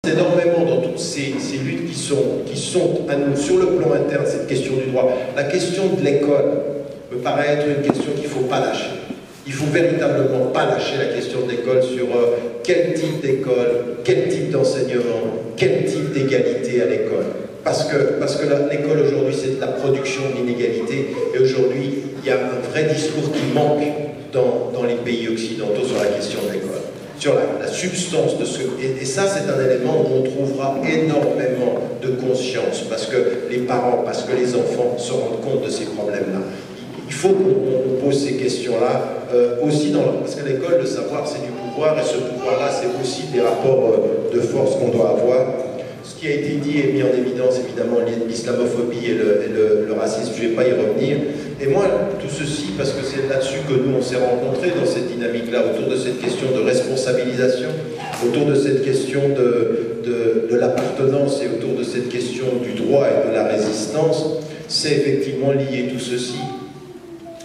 énormément dans toutes ces luttes qui sont à nous sur le plan interne, cette question du droit. La question de l'école me paraît être une question qu'il ne faut pas lâcher. Il ne faut véritablement pas lâcher la question de l'école sur quel type d'école, quel type d'enseignement, quel type d'égalité à l'école. Parce que l'école aujourd'hui, c'est de la production d'inégalités. Et aujourd'hui, il y a un vrai discours qui manque dans les pays occidentaux sur la question de l'école. Sur la substance de ce... Et ça, c'est un élément où on trouvera énormément de conscience, parce que les parents, parce que les enfants se rendent compte de ces problèmes-là. Il faut qu'on pose ces questions-là aussi parce que l'école, le savoir, c'est du pouvoir, et ce pouvoir-là, c'est aussi des rapports de force qu'on doit avoir. Ce qui a été dit et mis en évidence, évidemment, l'islamophobie et le racisme, je ne vais pas y revenir. Et moi, tout ceci, parce que c'est là-dessus que nous, on s'est rencontrés dans cette dynamique-là, autour de cette question de responsabilisation, autour de cette question de l'appartenance et autour de cette question du droit et de la résistance, c'est effectivement lié tout ceci.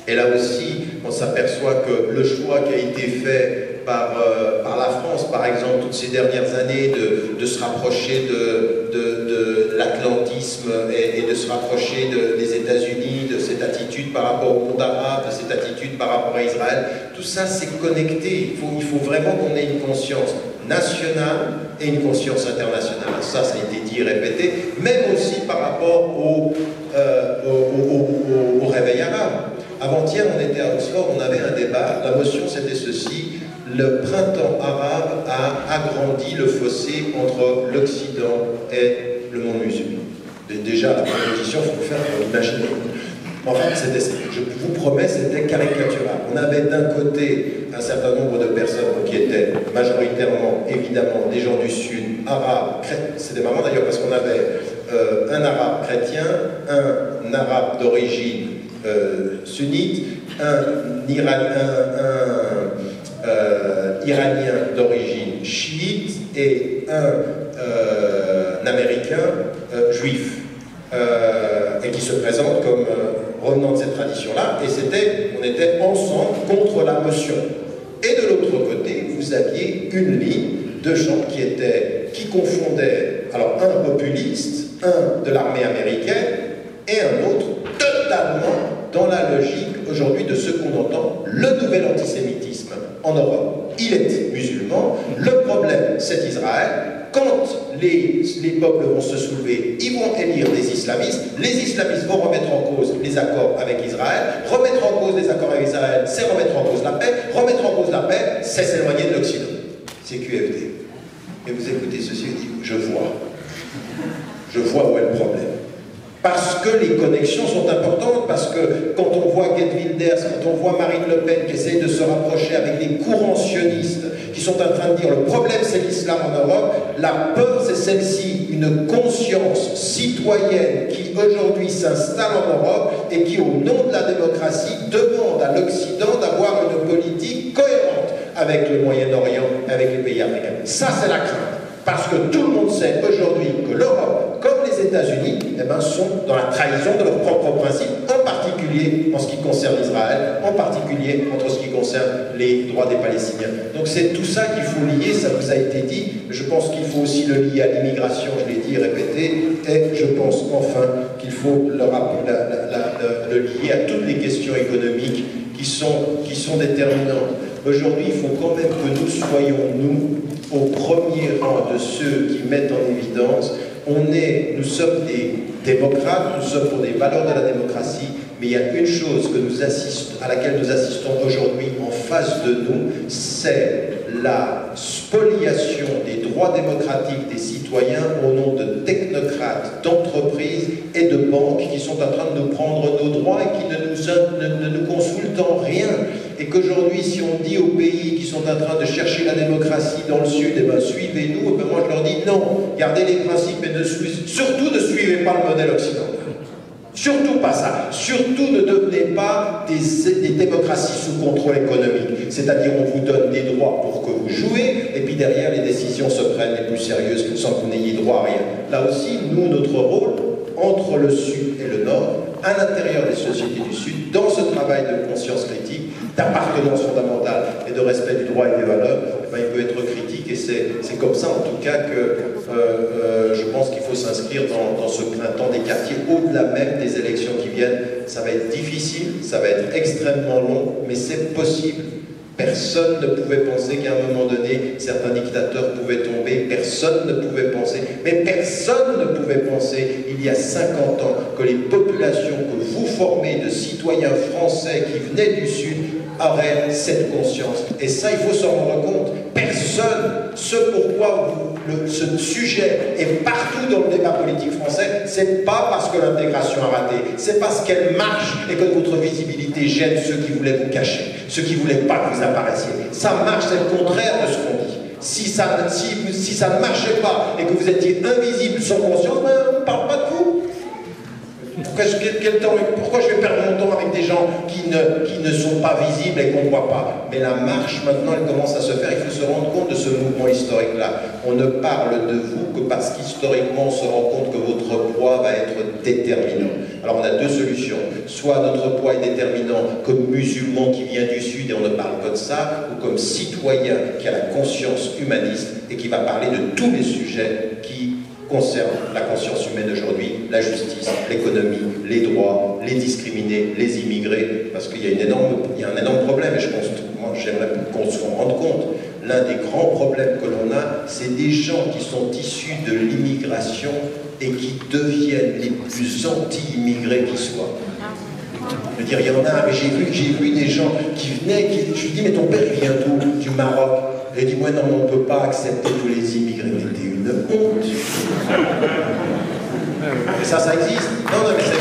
Et là aussi, on s'aperçoit que le choix qui a été fait par la France, par exemple, toutes ces dernières années, de se rapprocher de l'atlantisme et de se rapprocher des États-Unis, de cette attitude par rapport au monde arabe, de cette attitude par rapport à Israël, tout ça c'est connecté. Il faut vraiment qu'on ait une conscience nationale et une conscience internationale. Ça a été dit et répété, même aussi par rapport au réveil arabe. Avant-hier, on était à Oxford, on avait un débat, la motion c'était ceci: le printemps arabe a agrandi le fossé entre l'Occident et le monde musulman. Déjà, la proposition, il faut le faire pour l'imaginer. Enfin, je vous promets, c'était caricatural. On avait d'un côté un certain nombre de personnes qui étaient majoritairement, évidemment, des gens du Sud, arabes, chrétiens. C'était marrant d'ailleurs parce qu'on avait un arabe chrétien, un arabe d'origine sunnite, un iranien d'origine chiite et un américain juif, et qui se présente comme revenant de cette tradition-là, et on était ensemble contre la motion. Et de l'autre côté, vous aviez une ligne de gens qui confondaient, alors un populiste, un de l'armée américaine, et un autre totalement dans la logique aujourd'hui de ce qu'on entend, le nouvel antisémitisme en Europe. Il est musulman, le problème c'est Israël. Quand les peuples vont se soulever, ils vont élire des islamistes, les islamistes vont remettre en cause les accords avec Israël, remettre en cause les accords avec Israël, c'est remettre en cause la paix, remettre en cause la paix, c'est s'éloigner de l'Occident. C'est QFD. Et vous écoutez ceci et dites, je vois où est le problème. Parce que les connexions sont importantes, parce que quand on voit Geert Wilders, quand on voit Marine Le Pen qui essaye de se rapprocher avec des courants sionistes qui sont en train de dire le problème c'est l'islam en Europe, la peur c'est celle-ci, une conscience citoyenne qui aujourd'hui s'installe en Europe et qui au nom de la démocratie demande à l'Occident d'avoir une politique cohérente avec le Moyen-Orient, avec les pays africains. Ça c'est la crainte. Parce que tout le monde sait aujourd'hui que l'Europe, comme les États-Unis, sont dans la trahison de leurs propres principes, en particulier en ce qui concerne Israël, en particulier entre ce qui concerne les droits des Palestiniens. Donc c'est tout ça qu'il faut lier, ça vous a été dit. Je pense qu'il faut aussi le lier à l'immigration, je l'ai dit et répété, et je pense enfin qu'il faut le lier à toutes les questions économiques qui sont déterminantes. Aujourd'hui, il faut quand même que nous soyons, nous, au premier rang de ceux qui mettent en évidence. Nous sommes des démocrates, nous sommes pour des valeurs de la démocratie, mais il y a une chose à laquelle nous assistons aujourd'hui en face de nous, c'est la spoliation des droits démocratiques des citoyens au nom de technocrates, d'entreprises et de banques qui sont en train de nous prendre nos droits et qui ne nous consultent en rien. Et qu'aujourd'hui, si on dit aux pays qui sont en train de chercher la démocratie dans le Sud, suivez-nous, moi je leur dis non, gardez les principes et surtout ne suivez pas le modèle occidental. Surtout pas ça. Surtout ne devenez pas des démocraties sous contrôle économique. C'est-à-dire on vous donne des droits pour que vous jouez, et puis derrière les décisions se prennent les plus sérieuses sans que vous n'ayez droit à rien. Là aussi, nous, notre rôle, entre le Sud et le Nord, à l'intérieur des sociétés du Sud, dans ce travail de conscience critique, d'appartenance fondamentale et de respect du droit et des valeurs, il peut être critique, et c'est comme ça en tout cas que faut s'inscrire dans ce printemps des quartiers, au-delà même des élections qui viennent. Ça va être difficile, ça va être extrêmement long, mais c'est possible. Personne ne pouvait penser qu'à un moment donné, certains dictateurs pouvaient tomber, personne ne pouvait penser, mais personne ne pouvait penser, il y a 50 ans, que les populations que vous formez de citoyens français qui venaient du Sud auraient cette conscience. Et ça, il faut s'en rendre compte. Personne, ce pourquoi ce sujet est partout dans le débat politique français, c'est pas parce que l'intégration a raté, c'est parce qu'elle marche et que votre visibilité gêne ceux qui voulaient vous cacher, ceux qui voulaient pas que vous apparaissiez. Ça marche, c'est le contraire de ce qu'on dit. Si ça ne marchait pas et que vous étiez invisible sans conscience, ben, on ne parle pas de vous. Pourquoi je vais perdre mon temps avec des gens qui ne sont pas visibles et qu'on ne voit pas? Mais la marche, maintenant, elle commence à se faire. Il faut se rendre compte de ce mouvement historique-là. On ne parle de vous que parce qu'historiquement, on se rend compte que votre poids va être déterminant. Alors, on a deux solutions. Soit notre poids est déterminant comme musulman qui vient du Sud et on ne parle que de ça, ou comme citoyen qui a la conscience humaniste et qui va parler de tous les sujets qui concerne la conscience humaine aujourd'hui, la justice, l'économie, les droits, les discriminés, les immigrés, parce qu'il y a un énorme problème, et je pense, moi j'aimerais qu'on se rende compte, l'un des grands problèmes que l'on a, c'est des gens qui sont issus de l'immigration et qui deviennent les plus anti-immigrés qui soient. Je veux dire, il y en a, mais j'ai vu des gens qui venaient, je lui dis, mais ton père il vient d'où? Du Maroc. Et il dit, moi non, on ne peut pas accepter tous les immigrés. Mais t'es une honte. Et ça existe. Non, mais c'est